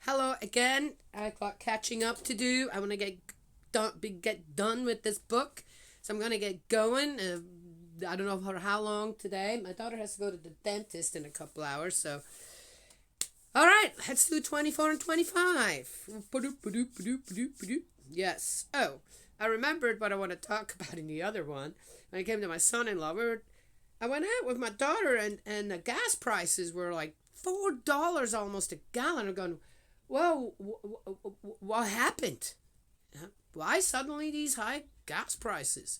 Hello again. I've got catching up to do. I want to get done with this book, so I'm gonna get going. I don't know for how long today. My daughter has to go to the dentist in a couple hours, so all right, let's do 24 and 25. Yes. Oh, I remembered what I want to talk about in the other one. When it came to my son-in-law, I went out with my daughter, and the gas prices were like $4 almost a gallon. I'm going, well, what happened? Why suddenly these high gas prices?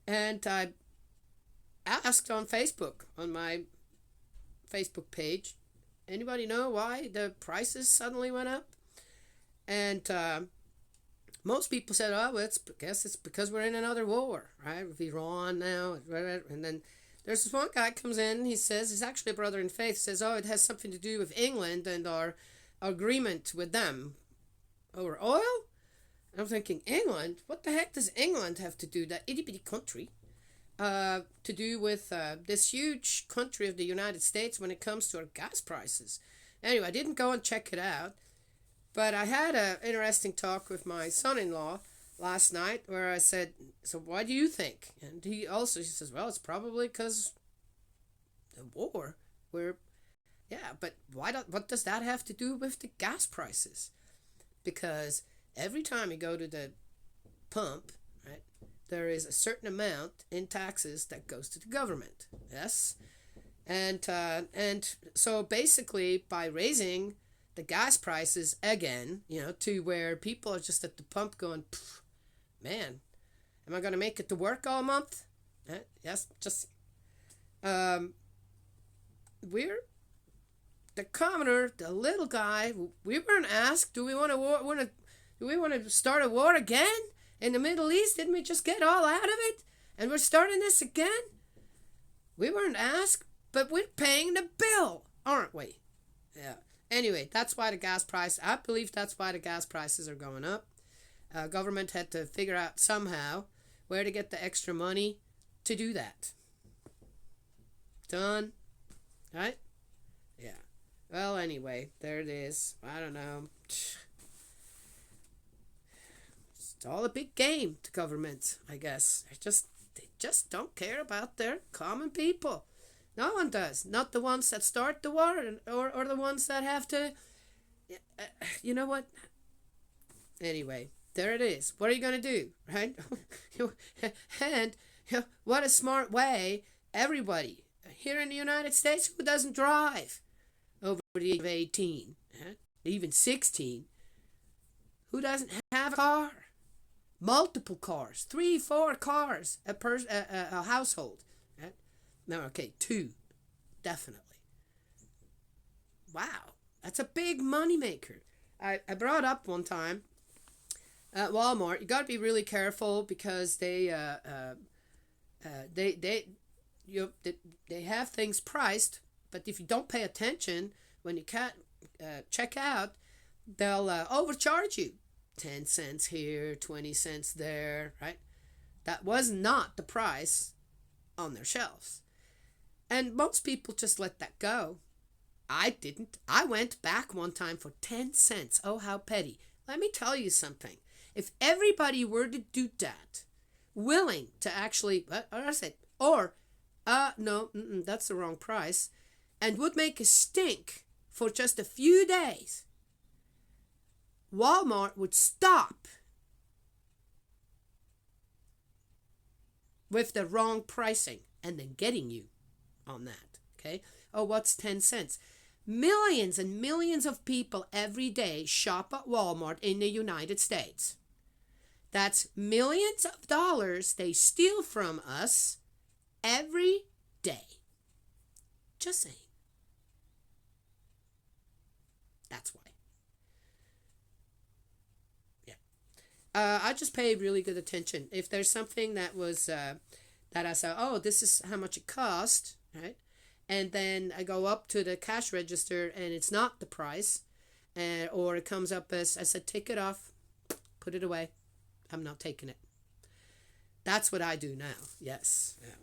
And I asked on Facebook, on my Facebook page, anybody know why the prices suddenly went up? And most people said, oh, well, I guess it's because we're in another war, right? With Iran now. And then there's this one guy comes in, he says, he's actually a brother in faith, says, oh, it has something to do with England and our agreement with them over oil. And I'm thinking, England? What the heck does England have to do, that itty bitty country, to do with this huge country of the United States when it comes to our gas prices? Anyway, I didn't go and check it out, but I had an interesting talk with my son-in-law last night where I said, so what do you think? And he says, well, it's probably because the war. Yeah, but what does that have to do with the gas prices? Because every time you go to the pump, right, there is a certain amount in taxes that goes to the government. Yes? And so basically by raising the gas prices again, to where people are just at the pump going, man, am I going to make it to work all month? Yes, just we're the commoner, the little guy. We weren't asked, do we want to start a war again in the Middle East? Didn't we just get all out of it, and we're starting this again? We weren't asked, but we're paying the bill, aren't we? Yeah. Anyway, that's why the gas price. I believe that's why the gas prices are going up. Government had to figure out somehow where to get the extra money to do that. Done. Right? Yeah. Well, anyway, there it is. I don't know. It's all a big game to governments, I guess. They just don't care about their common people. No one does. Not the ones that start the war, or the ones that have to. You know what? Anyway, there it is. What are you going to do, right? And what a smart way. Everybody here in the United States who doesn't drive over the age of 18, even 16, who doesn't have a car, multiple cars, 3, 4 cars a household. No, okay, 2, definitely. Wow, that's a big money maker. I brought up one time at Walmart. You got to be really careful because they they have things priced, but if you don't pay attention when you can't check out, they'll overcharge you. 10 cents here, 20 cents there, right? That was not the price on their shelves. And most people just let that go. I didn't. I went back one time for 10 cents. Oh, how petty. Let me tell you something. If everybody were to do that, willing to actually, no, that's the wrong price, and would make a stink for just a few days, Walmart would stop with the wrong pricing and then getting you on that. Okay? Oh, what's 10 cents? Millions and millions of people every day shop at Walmart in the United States. That's millions of dollars they steal from us every day. Just saying. That's why. Yeah. I just pay really good attention. If there's something that was that I say, oh, this is how much it cost, right? And then I go up to the cash register and it's not the price, or it comes up as I said, take it off, put it away. I'm not taking it. That's what I do now. Yes. Yeah.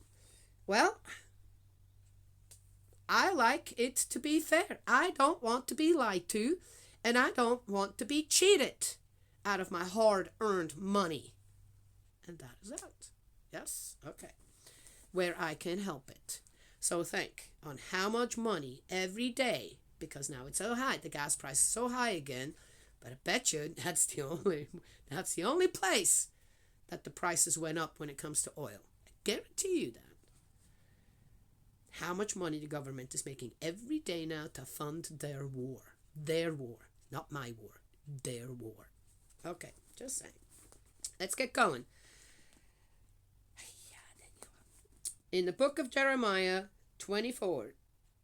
Well, I like it to be fair. I don't want to be lied to. And I don't want to be cheated out of my hard-earned money. And that is it. Yes? Okay. Where I can help it. So think on how much money every day, because now it's so high, the gas price is so high again, but I bet you that's the only place that the prices went up when it comes to oil. I guarantee you that. How much money the government is making every day now to fund their war. Their war. Not my war. Their war. Okay, just saying. Let's get going. In the book of Jeremiah 24,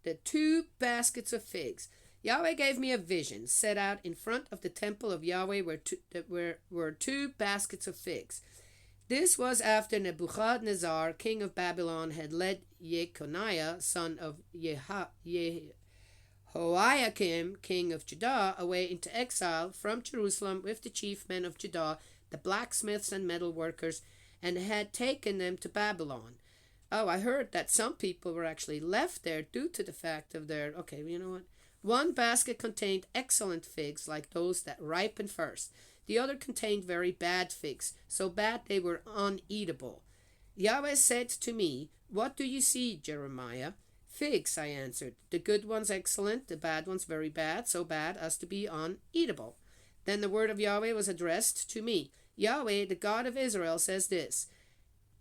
the 2 baskets of figs. Yahweh gave me a vision. Set out in front of the temple of Yahweh were 2 baskets of figs. This was after Nebuchadnezzar, king of Babylon, had led Jeconiah, son of Jehoiakim, king of Judah, away into exile from Jerusalem with the chief men of Judah, the blacksmiths and metal workers, and had taken them to Babylon. Oh, I heard that some people were actually left there due to the fact of their... Okay, you know what? One basket contained excellent figs, like those that ripen first. The other contained very bad figs, so bad they were uneatable. Yahweh said to me, "What do you see, Jeremiah?" "Figs," I answered. "The good ones excellent, the bad ones very bad, so bad as to be uneatable." Then the word of Yahweh was addressed to me. "Yahweh, the God of Israel, says this: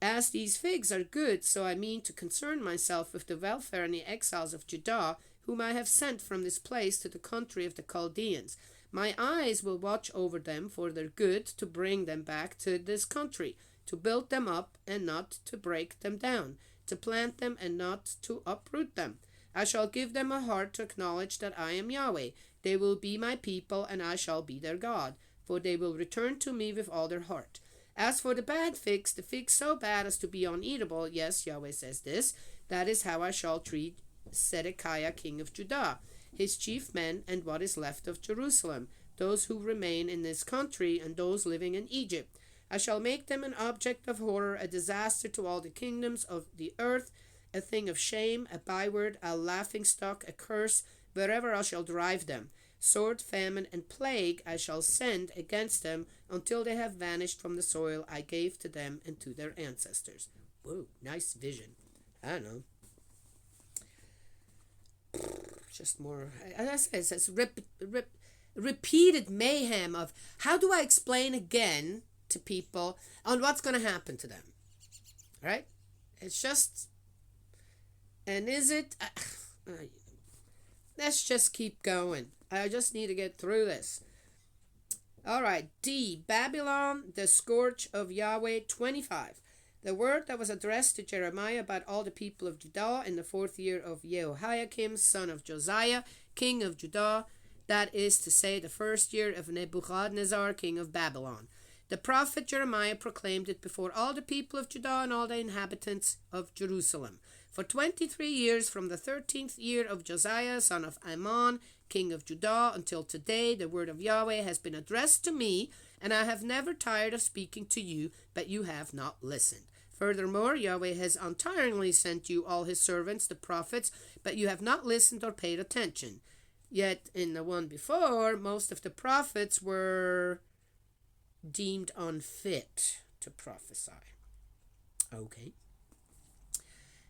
As these figs are good, so I mean to concern myself with the welfare and the exiles of Judah, whom I have sent from this place to the country of the Chaldeans. My eyes will watch over them for their good, to bring them back to this country, to build them up and not to break them down, to plant them and not to uproot them. I shall give them a heart to acknowledge that I am Yahweh. They will be my people, and I shall be their God, for they will return to me with all their heart. As for the bad figs, the figs so bad as to be uneatable, yes, Yahweh says this, that is how I shall treat Zedekiah, king of Judah, his chief men, and what is left of Jerusalem, those who remain in this country, and those living in Egypt. I shall make them an object of horror, a disaster to all the kingdoms of the earth, a thing of shame, a byword, a laughingstock, a curse, wherever I shall drive them. Sword, famine, and plague I shall send against them until they have vanished from the soil I gave to them and to their ancestors. Whoa, nice vision. I don't know. Just more, as I say, it's repeated mayhem of how do I explain again to people on what's going to happen to them. Right? It's just, and is it, let's just keep going. I just need to get through this. All right, D, Babylon, the scourge of Yahweh, 25. The word that was addressed to Jeremiah about all the people of Judah in the 4th year of Jehoiakim, son of Josiah, king of Judah, that is to say, the 1st year of Nebuchadnezzar, king of Babylon. The prophet Jeremiah proclaimed it before all the people of Judah and all the inhabitants of Jerusalem. For 23 years, from the 13th year of Josiah, son of Amon, king of Judah, until today, the word of Yahweh has been addressed to me, and I have never tired of speaking to you, but you have not listened. Furthermore, Yahweh has untiringly sent you all his servants, the prophets, but you have not listened or paid attention. Yet in the one before, most of the prophets were deemed unfit to prophesy. Okay.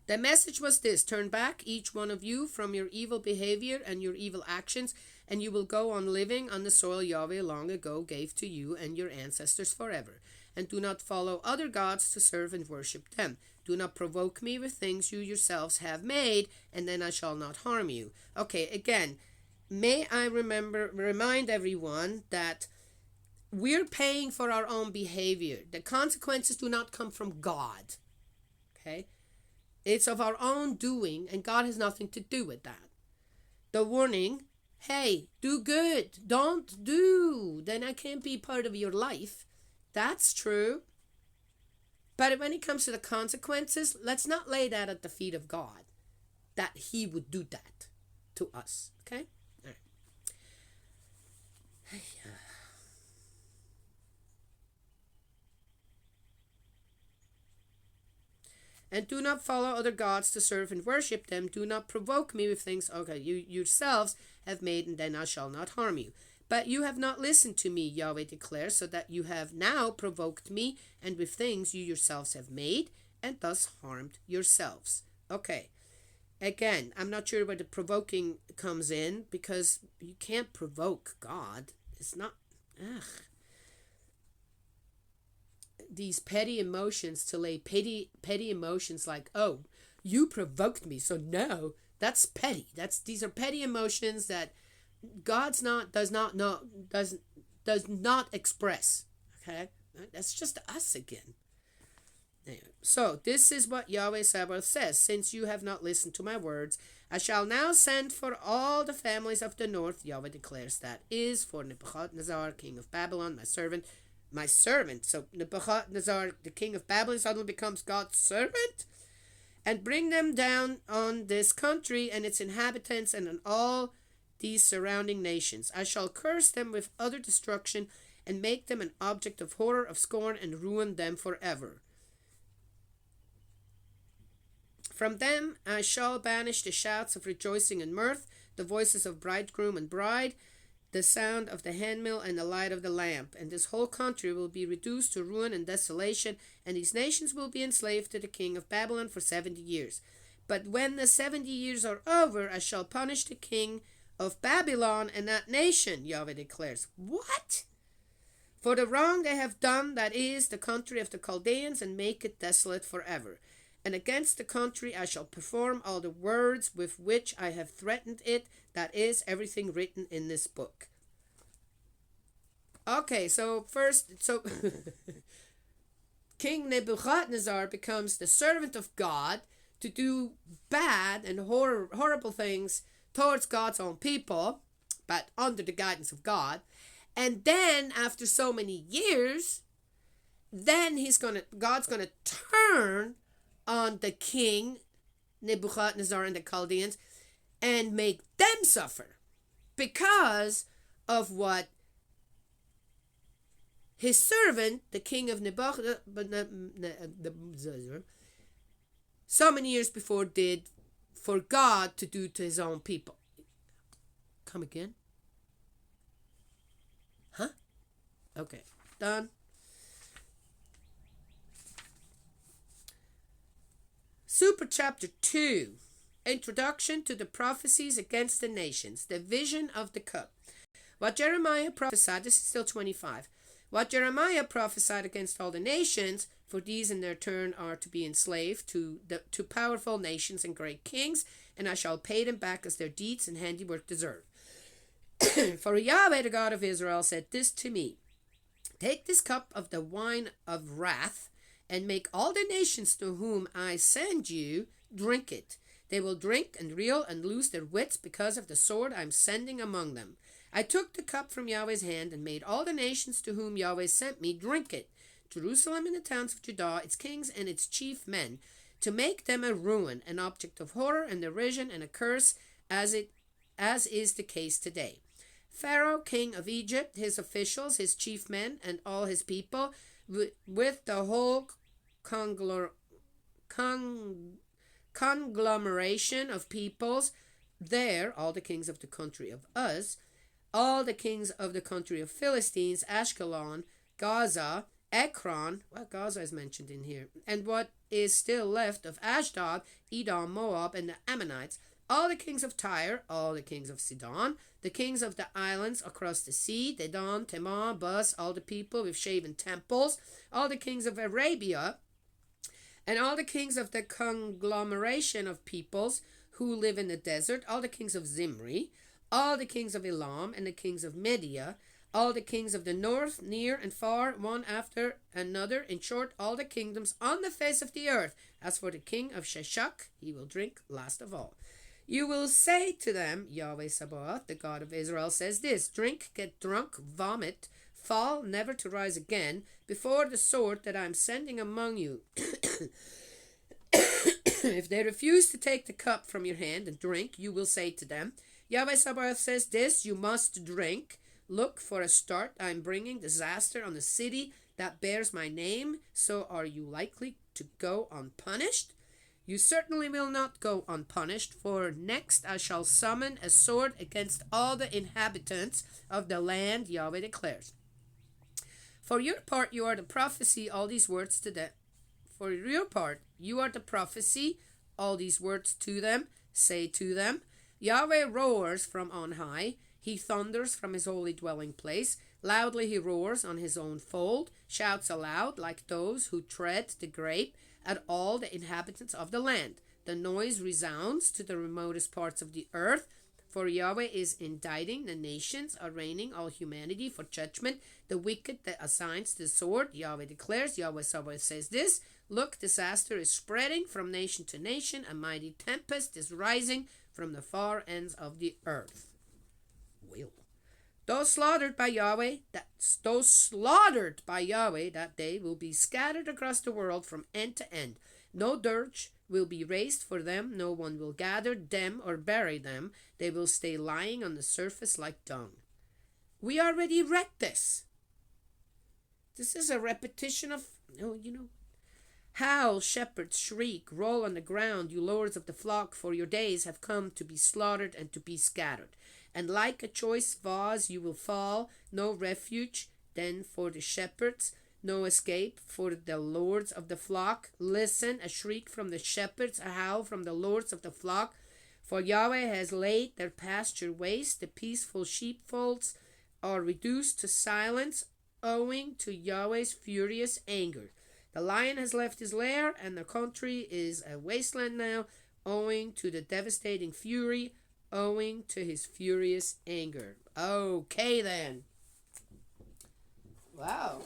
The message was this: turn back, each one of you, from your evil behavior and your evil actions, and you will go on living on the soil Yahweh long ago gave to you and your ancestors forever. And do not follow other gods to serve and worship them. Do not provoke me with things you yourselves have made, and then I shall not harm you. Okay, again, may I remind everyone that we're paying for our own behavior. The consequences do not come from God. Okay? It's of our own doing, and God has nothing to do with that. The warning, hey, do good. Don't do. Then I can't be part of your life. That's true. But when it comes to the consequences, let's not lay that at the feet of God, that he would do that to us. Okay? All right. And do not follow other gods to serve and worship them. Do not provoke me with things, okay, you yourselves have made, and then I shall not harm you. But you have not listened to me, Yahweh declares, so that you have now provoked me, and with things you yourselves have made, and thus harmed yourselves. Okay. Again, I'm not sure where the provoking comes in, because you can't provoke God. It's not. Ugh. These petty emotions, to lay petty emotions like, oh, you provoked me, so no, that's petty. These are petty emotions that does not express. Okay, that's just us again. Anyway, so this is what Yahweh Sabaoth says: since you have not listened to my words, I shall now send for all the families of the north. Yahweh declares that is for Nebuchadnezzar, king of Babylon, my servant. So Nebuchadnezzar, the king of Babylon, suddenly becomes God's servant, and bring them down on this country and its inhabitants and on all these surrounding nations. I shall curse them with utter destruction and make them an object of horror, of scorn, and ruin them forever. From them I shall banish the shouts of rejoicing and mirth, the voices of bridegroom and bride, the sound of the handmill and the light of the lamp. And this whole country will be reduced to ruin and desolation, and these nations will be enslaved to the king of Babylon for 70 years. But when the 70 years are over, I shall punish the king of Babylon and that nation, Yahweh declares. What? For the wrong they have done, that is, the country of the Chaldeans, and make it desolate forever. And against the country I shall perform all the words with which I have threatened it, that is, everything written in this book. Okay, so King Nebuchadnezzar becomes the servant of God to do bad and horrible things towards God's own people, but under the guidance of God. And then, after so many years, then God's gonna turn on the king Nebuchadnezzar and the Chaldeans and make them suffer because of what his servant, the king of Nebuchadnezzar, so many years before did for God to do to his own people. Come again? Huh? Okay, done. Super Chapter 2, Introduction to the Prophecies Against the Nations, the Vision of the Cup. What Jeremiah prophesied, this is still 25. What Jeremiah prophesied against all the nations, for these in their turn are to be enslaved to powerful nations and great kings, and I shall pay them back as their deeds and handiwork deserve. For Yahweh, the God of Israel, said this to me: take this cup of the wine of wrath, and make all the nations to whom I send you drink it. They will drink and reel and lose their wits because of the sword I am sending among them. I took the cup from Yahweh's hand and made all the nations to whom Yahweh sent me drink it, Jerusalem and the towns of Judah, its kings and its chief men, to make them a ruin, an object of horror and derision and a curse, as is the case today. Pharaoh, king of Egypt, his officials, his chief men, and all his people, with the whole conglomeration of peoples there, all the kings of the country of Uz, all the kings of the country of Philistines, Ashkelon, Gaza, Ekron, well, Gaza is mentioned in here, and what is still left of Ashdod, Edom, Moab, and the Ammonites, all the kings of Tyre, all the kings of Sidon, the kings of the islands across the sea, Dedan, Teman, Bus, all the people with shaven temples, all the kings of Arabia, and all the kings of the conglomeration of peoples who live in the desert, all the kings of Zimri, all the kings of Elam, and the kings of Media, all the kings of the north, near and far, one after another, in short, all the kingdoms on the face of the earth. As for the king of Sheshach, he will drink last of all. You will say to them, Yahweh Sabaoth, the God of Israel, says this: drink, get drunk, vomit, fall, never to rise again, before the sword that I am sending among you. If they refuse to take the cup from your hand and drink, you will say to them, Yahweh Sabaoth says this: you must drink. Look, for a start, I am bringing disaster on the city that bears my name, so are you likely to go unpunished? You certainly will not go unpunished, for next I shall summon a sword against all the inhabitants of the land, Yahweh declares. For your part, you are the prophecy, all these words to them. For your part, you are the prophecy, all these words to them. Say to them, Yahweh roars from on high. He thunders from his holy dwelling place. Loudly he roars on his own fold, shouts aloud like those who tread the grape at all the inhabitants of the land. The noise resounds to the remotest parts of the earth. For Yahweh is indicting the nations, arraigning all humanity for judgment. The wicked that assigns the sword, Yahweh declares. Yahweh says this, look, disaster is spreading from nation to nation. A mighty tempest is rising from the far ends of the earth. Will. Those slaughtered by Yahweh that day will be scattered across the world from end to end. No dirge will be raised for them. No one will gather them or bury them. They will stay lying on the surface like dung. We already read this. This is a repetition of, Howl, shepherds, shriek, roll on the ground, you lords of the flock, for your days have come to be slaughtered and to be scattered. And like a choice vase you will fall, no refuge then for the shepherds, no escape for the lords of the flock. Listen, a shriek from the shepherds, a howl from the lords of the flock. For Yahweh has laid their pasture waste, the peaceful sheepfolds are reduced to silence, owing to Yahweh's furious anger. The lion has left his lair, and the country is a wasteland now, owing to the devastating fury, owing to his furious anger. Okay, then. Wow.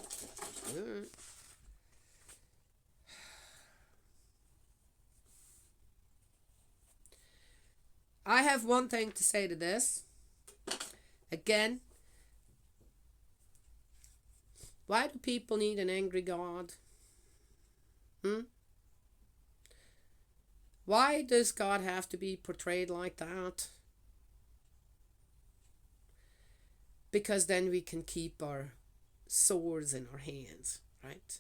I have one thing to say to this. Again, why do people need an angry God? Why does God have to be portrayed like that? Because then we can keep our swords in our hands, right?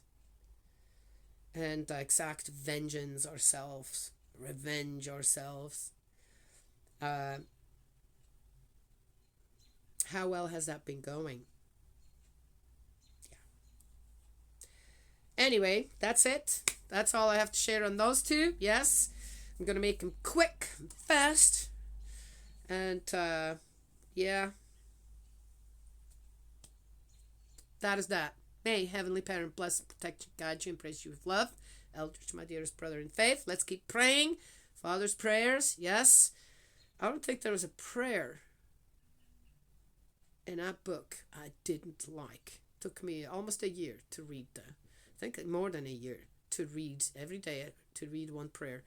And exact vengeance ourselves, revenge ourselves. How well has that been going? Anyway, that's it. That's all I have to share on those two. Yes, I'm going to make them quick and fast. And, yeah. That is that. May Heavenly Parent bless and protect you, guide you, and praise you with love. Eldridge, my dearest brother in faith. Let's keep praying. Father's prayers, yes. I don't think there was a prayer in that book I didn't like. It took me almost a year to read that. I think more than a year to read every day, to read one prayer.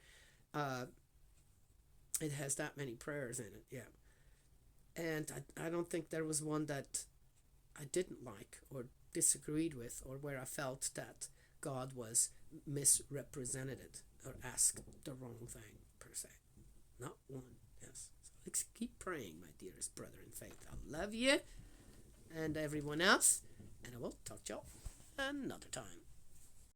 It has that many prayers in it, yeah. And I don't think there was one that I didn't like or disagreed with, or where I felt that God was misrepresented or asked the wrong thing, per se. Not one, yes. So let's keep praying, my dearest brother in faith. I love you and everyone else, and I will talk to y'all another time.